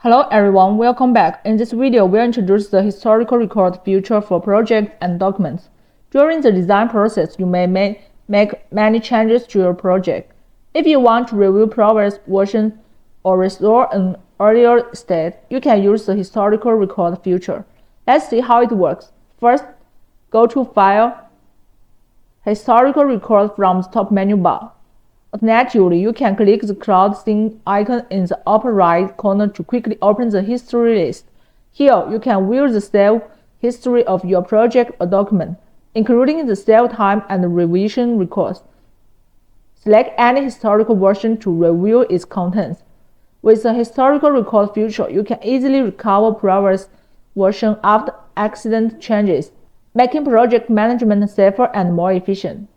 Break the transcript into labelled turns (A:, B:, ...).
A: Hello everyone, welcome back. In this video, we'll introduce the historical record feature for projects and documents. During the design process, you may make many changes to your project. If you want to review previous versions or restore an earlier state, you can use the historical record feature. Let's see how it works. First, go to File, Historical Record from the top menu bar. Alternatively, you can click the cloud scene icon in the upper right corner to quickly open the history list. Here, you can view the save history of your project or document, including the save time and revision records. Select any historical version to review its contents. With the historical record feature, you can easily recover previous versions after accident changes, making project management safer and more efficient.